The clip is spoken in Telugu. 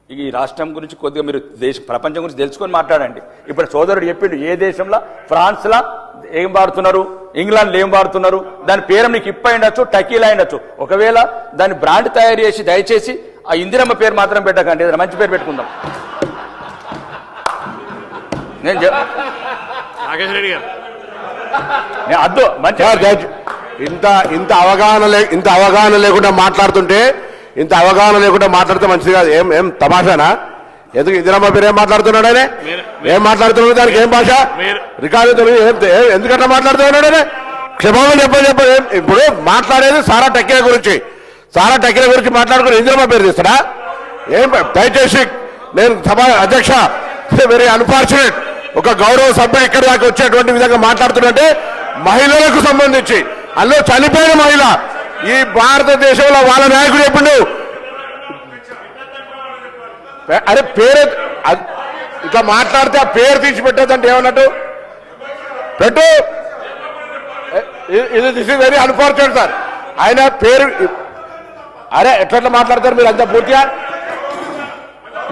ఈ రాష్ట్రం గురించి కొద్దిగా మీరు ప్రపంచం గురించి తెలుసుకొని మాట్లాడండి. ఇప్పుడు సోదరుడు చెప్పిండు ఏ దేశంలో ఫ్రాన్స్లో ఏం వాడుతున్నారు, ఇంగ్లాండ్లో ఏం వాడుతున్నారు, దాని పేరు నీకు ఇప్ప అయిండొచ్చు, టకీలా అయిండొచ్చు. ఒకవేళ దాని బ్రాండ్ తయారు చేసి దయచేసి ఆ ఇందిరమ్మ పేరు మాత్రం పెట్టకండి, ఏదైనా మంచి పేరు పెట్టుకుందాం. నేను అద్దు మంచి ఇంత అవగాహన లేకుండా మాట్లాడుతుంటే మంచిది కాదు. ఏం తమాషానా? ఎందుకు ఇందిరమ్మ పేరు ఏం మాట్లాడుతున్నాడు ఆయన? ఏం మాట్లాడుతున్నాడు? దానికి ఏం భాష రికార్డు ఎందుకంటే మాట్లాడుతున్నాడు ఆయన? క్షమాపణ చెప్పండి. ఇప్పుడు మాట్లాడేది సారా టెక్కిల గురించి మాట్లాడుకుని ఇందిరమ్మ పేరు తీస్తాడా? ఏం దయచేసి నేను సభ అధ్యక్ష, వెరీ అన్ఫార్చునేట్, ఒక గౌరవ సభ్యుడు ఇక్కడి దాకా వచ్చేటువంటి విధంగా మాట్లాడుతుంటే మహిళలకు సంబంధించి అందులో చనిపోయిన మహిళ ఈ భారతదేశంలో వాళ్ళ నాయకుడు చెప్పిండు. అరే పేరు ఇట్లా మాట్లాడితే ఆ పేరు తీసి పెట్టదంటే ఏమన్నట్టు పెట్టు. This is very unfortunate sir. ఆయన పేరు అరే ఎట్లా మాట్లాడతారు మీరు అంతా పూర్తిగా?